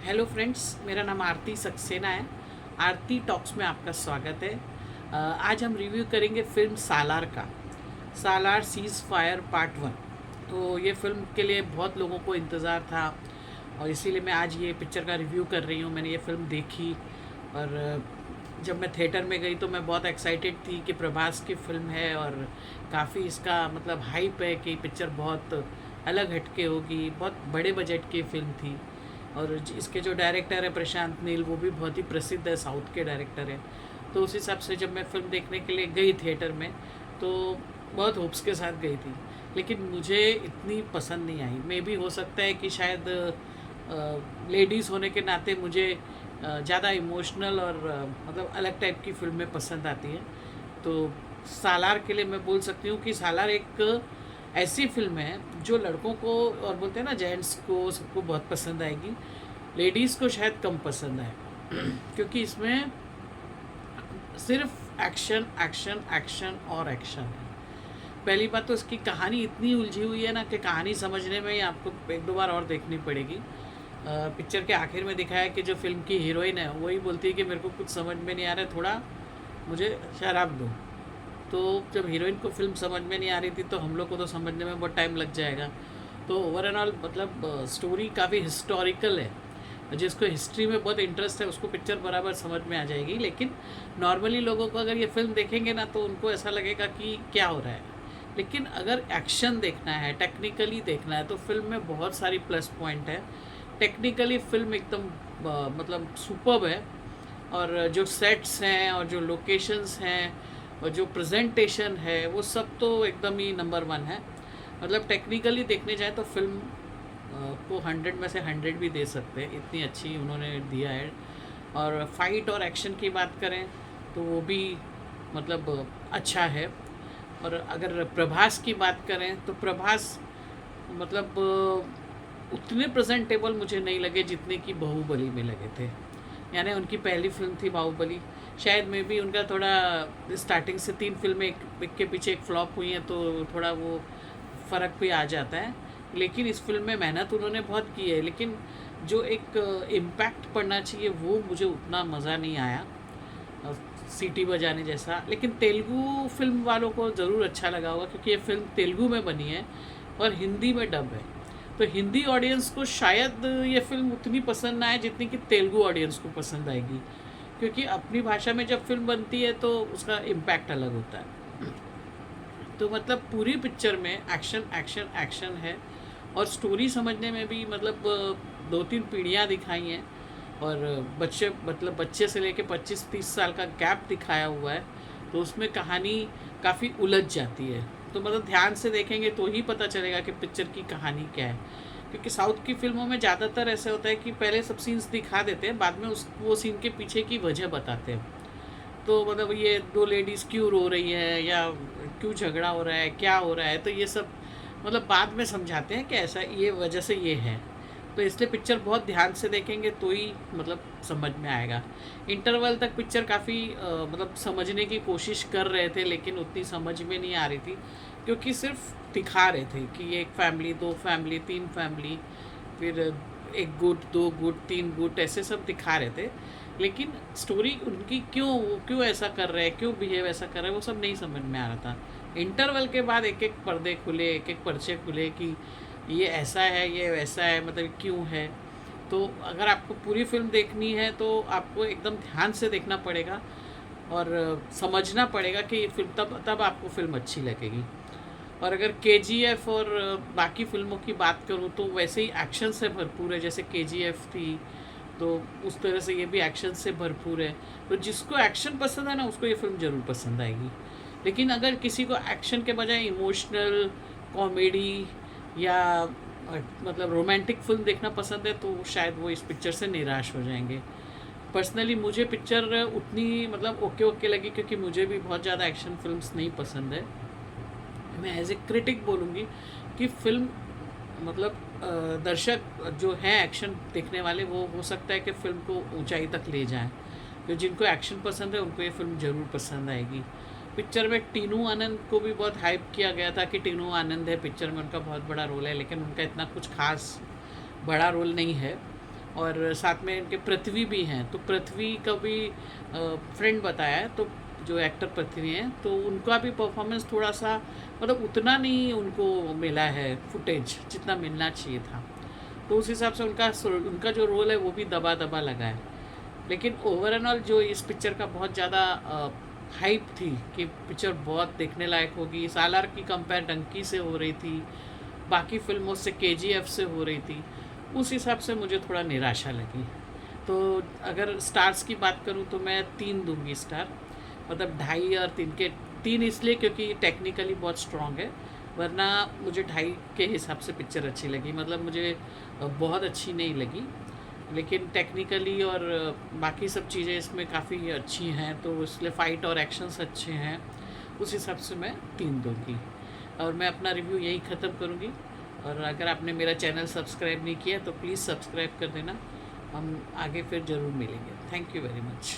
Hello friends, मेरा नाम आरती सक्सेना है। आरती टॉक्स में आपका स्वागत है। आज हम रिव्यू करेंगे फिल्म सालार का। सालार सीज फायर पार्ट 1। तो ये फिल्म के लिए बहुत लोगों को इंतज़ार था और इसीलिए मैं आज ये पिक्चर का रिव्यू कर रही हूँ। मैंने ये फिल्म देखी और जब मैं थिएटर में गई तो मैं बहुत एक्साइटेड थी कि प्रभास की फिल्म है और काफ़ी इसका मतलब हाइप है कि पिक्चर बहुत अलग हटके होगी। बहुत बड़े बजट की फिल्म थी और इसके जो डायरेक्टर है प्रशांत नील, वो भी बहुत ही प्रसिद्ध है, साउथ के डायरेक्टर है। तो उस हिसाब से जब मैं फिल्म देखने के लिए गई थिएटर में तो बहुत होप्स के साथ गई थी, लेकिन मुझे इतनी पसंद नहीं आई। मे भी हो सकता है कि शायद लेडीज़ होने के नाते मुझे ज़्यादा इमोशनल और मतलब अलग टाइप की फिल्में पसंद आती हैं। तो सालार के लिए मैं बोल सकती हूँ कि सालार एक ऐसी फ़िल्म है जो लड़कों को और बोलते हैं ना जेंट्स को सबको बहुत पसंद आएगी। लेडीज़ को शायद कम पसंद आए क्योंकि इसमें सिर्फ एक्शन एक्शन एक्शन और एक्शन है। पहली बात तो इसकी कहानी इतनी उलझी हुई है ना कि कहानी समझने में ही आपको एक दो बार और देखनी पड़ेगी। पिक्चर के आखिर में दिखाया कि जो फिल्म की हीरोइन है वही बोलती है कि मेरे को कुछ समझ में नहीं आ रहा है, थोड़ा मुझे शराब दो। तो जब हीरोइन को फिल्म समझ में नहीं आ रही थी तो हम लोग को तो समझने में बहुत टाइम लग जाएगा। तो ओवर एंड ऑल मतलब स्टोरी काफ़ी हिस्टोरिकल है। जिसको हिस्ट्री में बहुत इंटरेस्ट है उसको पिक्चर बराबर समझ में आ जाएगी, लेकिन नॉर्मली लोगों को अगर ये फिल्म देखेंगे ना तो उनको ऐसा लगेगा कि क्या हो रहा है। लेकिन अगर एक्शन देखना है, टेक्निकली देखना है, तो फिल्म में बहुत सारी प्लस पॉइंट है। टेक्निकली फिल्म एकदम मतलब सुपर्ब है। और जो सेट्स हैं और जो लोकेशंस हैं और जो प्रेजेंटेशन है वो सब तो एकदम ही नंबर वन है। मतलब टेक्निकली देखने जाए तो फिल्म को 100 में से 100 भी दे सकते हैं, इतनी अच्छी उन्होंने दिया है। और फाइट और एक्शन की बात करें तो वो भी मतलब अच्छा है। और अगर प्रभास की बात करें तो प्रभास मतलब उतने प्रेजेंटेबल मुझे नहीं लगे जितने कि बाहुबली में लगे थे। यानी उनकी पहली फिल्म थी बाहुबली, शायद में भी उनका थोड़ा स्टार्टिंग से 3 फिल्में एक के पीछे एक फ्लॉप हुई हैं तो थोड़ा वो फ़र्क भी आ जाता है। लेकिन इस फिल्म में मेहनत उन्होंने बहुत की है, लेकिन जो एक इम्पैक्ट पड़ना चाहिए वो मुझे उतना मज़ा नहीं आया सीटी बजाने जैसा। लेकिन तेलुगु फिल्म वालों को ज़रूर अच्छा लगा होगा क्योंकि ये फिल्म तेलुगु में बनी है और हिंदी में डब है। तो हिंदी ऑडियंस को शायद ये फिल्म उतनी पसंद ना आए जितनी कि तेलुगु ऑडियंस को पसंद आएगी, क्योंकि अपनी भाषा में जब फिल्म बनती है तो उसका इम्पैक्ट अलग होता है। तो मतलब पूरी पिक्चर में एक्शन एक्शन एक्शन है और स्टोरी समझने में भी मतलब 2-3 पीढ़ियाँ दिखाई हैं और बच्चे मतलब बच्चे से लेके 25-30 साल का गैप दिखाया हुआ है। तो उसमें कहानी काफ़ी उलझ जाती है। तो मतलब ध्यान से देखेंगे तो ही पता चलेगा कि पिक्चर की कहानी क्या है। क्योंकि साउथ की फिल्मों में ज़्यादातर ऐसा होता है कि पहले सब सीन्स दिखा देते हैं, बाद में उस वो सीन के पीछे की वजह बताते हैं। तो मतलब ये दो लेडीज़ क्यों रो रही है या क्यों झगड़ा हो रहा है, क्या हो रहा है, तो ये सब मतलब बाद में समझाते हैं कि ऐसा ये वजह से ये है। तो इसलिए पिक्चर बहुत ध्यान से देखेंगे तो ही मतलब समझ में आएगा। इंटरवल तक पिक्चर काफ़ी मतलब समझने की कोशिश कर रहे थे, लेकिन उतनी समझ में नहीं आ रही थी क्योंकि सिर्फ दिखा रहे थे कि एक फैमिली, दो फैमिली, तीन फैमिली, फिर एक गुट, दो गुट, तीन गुट, ऐसे सब दिखा रहे थे। लेकिन स्टोरी उनकी क्यों, वो क्यों ऐसा कर रहे हैं, क्यों बिहेव ऐसा कर रहे हैं, वो सब नहीं समझ में आ रहा था। इंटरवल के बाद एक एक पर्दे खुले, एक एक पर्चे खुले कि ये ऐसा है, ये वैसा है, मतलब क्यों है। तो अगर आपको पूरी फिल्म देखनी है तो आपको एकदम ध्यान से देखना पड़ेगा और समझना पड़ेगा कि फिल्म तब तब आपको फिल्म अच्छी लगेगी। और अगर केजीएफ और बाकी फिल्मों की बात करूँ तो वैसे ही एक्शन से भरपूर है, जैसे केजीएफ थी तो उस तरह से ये भी एक्शन से भरपूर है। तो जिसको एक्शन पसंद है ना उसको ये फिल्म ज़रूर पसंद आएगी। लेकिन अगर किसी को एक्शन के बजाय इमोशनल कॉमेडी या मतलब रोमांटिक फिल्म देखना पसंद है तो शायद वो इस पिक्चर से निराश हो जाएंगे। पर्सनली मुझे पिक्चर उतनी मतलब ओके ओके लगी क्योंकि मुझे भी बहुत ज़्यादा एक्शन फिल्म्स नहीं पसंद है। मैं एज ए क्रिटिक बोलूँगी कि फिल्म मतलब दर्शक जो हैं एक्शन देखने वाले वो हो सकता है कि फ़िल्म को ऊंचाई तक ले जाएं। तो जिनको एक्शन पसंद है उनको ये फ़िल्म ज़रूर पसंद आएगी। पिक्चर में टीनू आनंद को भी बहुत हाइप किया गया था कि टीनू आनंद है पिक्चर में, उनका बहुत बड़ा रोल है, लेकिन उनका इतना कुछ खास बड़ा रोल नहीं है। और साथ में इनके पृथ्वी भी हैं, तो पृथ्वी का भी फ्रेंड बताया है, तो जो एक्टर पृथ्वी हैं तो उनका भी परफॉर्मेंस थोड़ा सा मतलब उतना नहीं उनको मिला है फुटेज जितना मिलना चाहिए था। तो उस हिसाब से उनका जो रोल है वो भी दबा दबा लगा है। लेकिन ओवरऑल जो इस पिक्चर का बहुत ज़्यादा हाइप थी कि पिक्चर बहुत देखने लायक होगी, सालार की कंपेयर डंकी से हो रही थी, बाकी फिल्मों से केजीएफ से हो रही थी, उस हिसाब से मुझे थोड़ा निराशा लगी। तो अगर स्टार्स की बात करूं तो मैं 3 दूंगी स्टार, मतलब 2.5 और 3 के। 3 इसलिए क्योंकि टेक्निकली बहुत स्ट्रॉन्ग है, वरना मुझे 2.5 के हिसाब से पिक्चर अच्छी लगी, मतलब मुझे बहुत अच्छी नहीं लगी, लेकिन टेक्निकली और बाकी सब चीज़ें इसमें काफ़ी अच्छी हैं, तो इसलिए फ़ाइट और एक्शंस अच्छे हैं, उस हिसाब से मैं 3 दूंगी। और मैं अपना रिव्यू यही ख़त्म करूँगी। और अगर आपने मेरा चैनल सब्सक्राइब नहीं किया तो प्लीज़ सब्सक्राइब कर देना। हम आगे फिर ज़रूर मिलेंगे। Thank you very much.